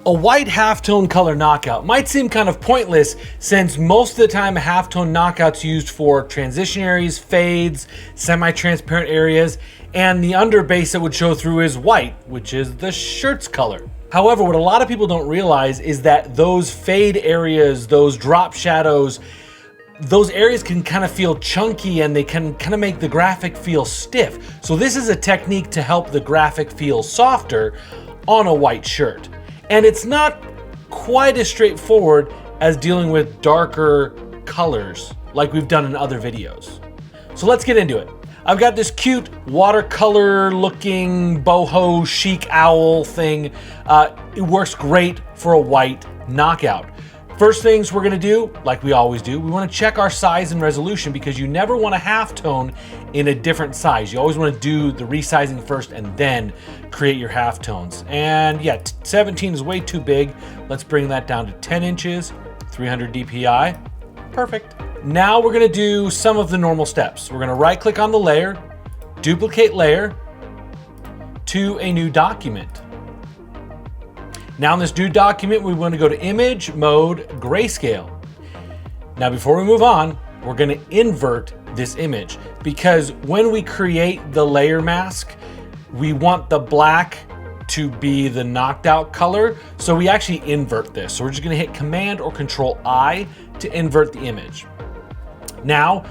A white halftone color knockout might seem kind of pointless since most of the time a halftone knockout's used for transition areas, fades, semi-transparent areas, and the underbase that would show through is white, which is the shirt's color. However, what a lot of people don't realize is that those fade areas, those drop shadows, those areas can kind of feel chunky and they can kind of make the graphic feel stiff. So this is a technique to help the graphic feel softer on a white shirt. And it's not quite as straightforward as dealing with darker colors like we've done in other videos. So let's get into it. I've got this cute watercolor looking boho chic owl thing. It works great for a white knockout. First things we're gonna do, like we always do, we wanna check our size and resolution because you never want a halftone in a different size. You always wanna do the resizing first and then create your halftones. And yeah, 17 is way too big. Let's bring that down to 10 inches, 300 DPI. Perfect. Now we're gonna do some of the normal steps. We're gonna right click on the layer, duplicate layer to a new document. Now in this new document, we want to go to Image, Mode, Grayscale. Now before we move on, we're going to invert this image because when we create the layer mask, we want the black to be the knocked out color. So we actually invert this. So we're just going to hit Command or Control I to invert the image. Now,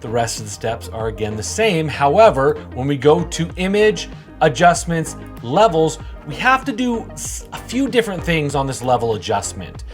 the rest of the steps are again the same. However, when we go to Image, Adjustments, Levels, we have to do a few different things on this level adjustment.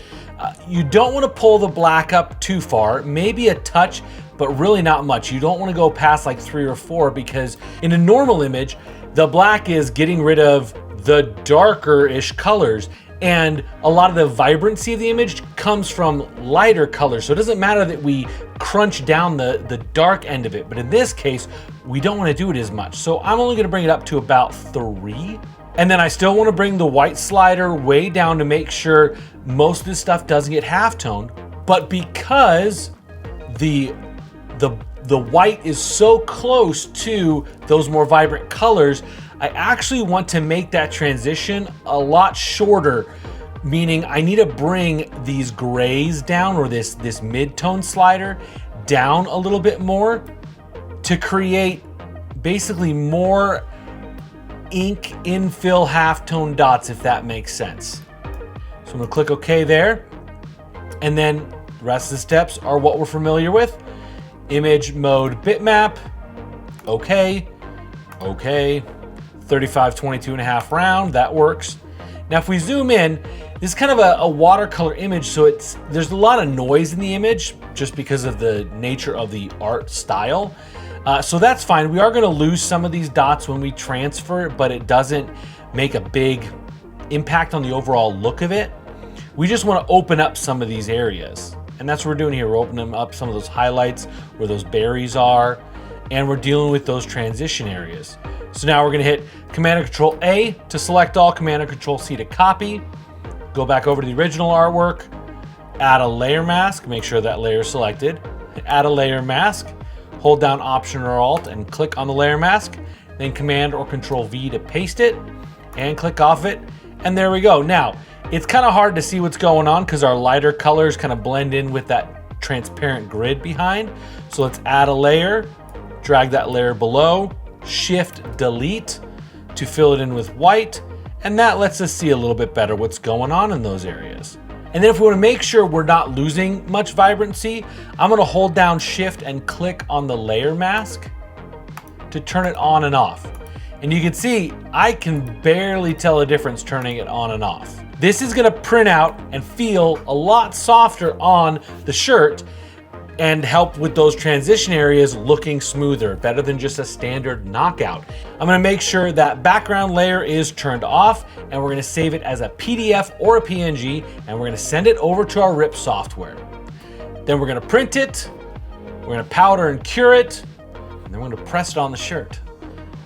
You don't want to pull the black up too far, maybe a touch, but really not much. You don't want to go past like 3 or 4 because in a normal image, the black is getting rid of the darker-ish colors, and a lot of the vibrancy of the image comes from lighter colors. So it doesn't matter that we crunch down the dark end of it, but in this case, we don't want to do it as much. So I'm only going to bring it up to about 3. And then I still want to bring the white slider way down to make sure most of this stuff doesn't get halftoned. But because the white is so close to those more vibrant colors, I actually want to make that transition a lot shorter, meaning I need to bring these grays down, or this mid-tone slider down a little bit more to create basically more ink infill halftone dots, if that makes sense. So I'm gonna click OK there. And then the rest of the steps are what we're familiar with. Image, mode, bitmap, OK, OK, 35-22.5 round, that works. Now if we zoom in, this is kind of a watercolor image, so there's a lot of noise in the image just because of the nature of the art style. So that's fine. We are going to lose some of these dots when we transfer, but it doesn't make a big impact on the overall look of it. We just want to open up some of these areas. And that's what we're doing here. We're opening up some of those highlights where those berries are, and we're dealing with those transition areas. So now we're going to hit Command and Control A to select all, Command and Control C to copy. Go back over to the original artwork, add a layer mask, make sure that layer is selected, add a layer mask, hold down Option or Alt and click on the layer mask, then Command or Control V to paste it and click off it, and there we go. Now, it's kind of hard to see what's going on because our lighter colors kind of blend in with that transparent grid behind. So let's add a layer, drag that layer below, Shift Delete to fill it in with white, and that lets us see a little bit better what's going on in those areas. And then if we want to make sure we're not losing much vibrancy, I'm going to hold down Shift and click on the layer mask to turn it on and off. And you can see I can barely tell a difference turning it on and off. This is going to print out and feel a lot softer on the shirt and help with those transition areas looking smoother, better than just a standard knockout. I'm gonna make sure that background layer is turned off, and we're gonna save it as a PDF or a PNG, and we're gonna send it over to our RIP software. Then we're gonna print it, we're gonna powder and cure it, and then we're gonna press it on the shirt.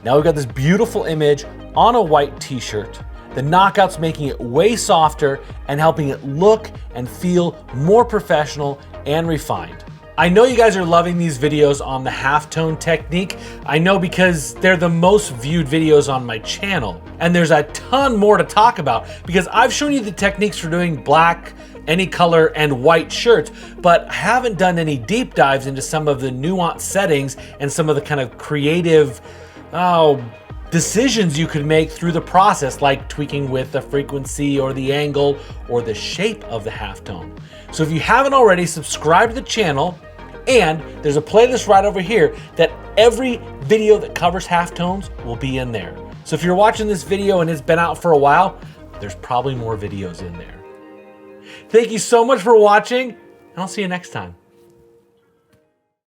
Now we've got this beautiful image on a white t-shirt. The knockout's making it way softer and helping it look and feel more professional and refined. I know you guys are loving these videos on the halftone technique. I know because they're the most viewed videos on my channel. And there's a ton more to talk about because I've shown you the techniques for doing black, any color, and white shirts, but I haven't done any deep dives into some of the nuanced settings and some of the kind of creative decisions you could make through the process, like tweaking with the frequency or the angle or the shape of the halftone. So if you haven't already, subscribe to the channel, and there's a playlist right over here that every video that covers halftones will be in there. So if you're watching this video and it's been out for a while, there's probably more videos in there. Thank you so much for watching, and I'll see you next time.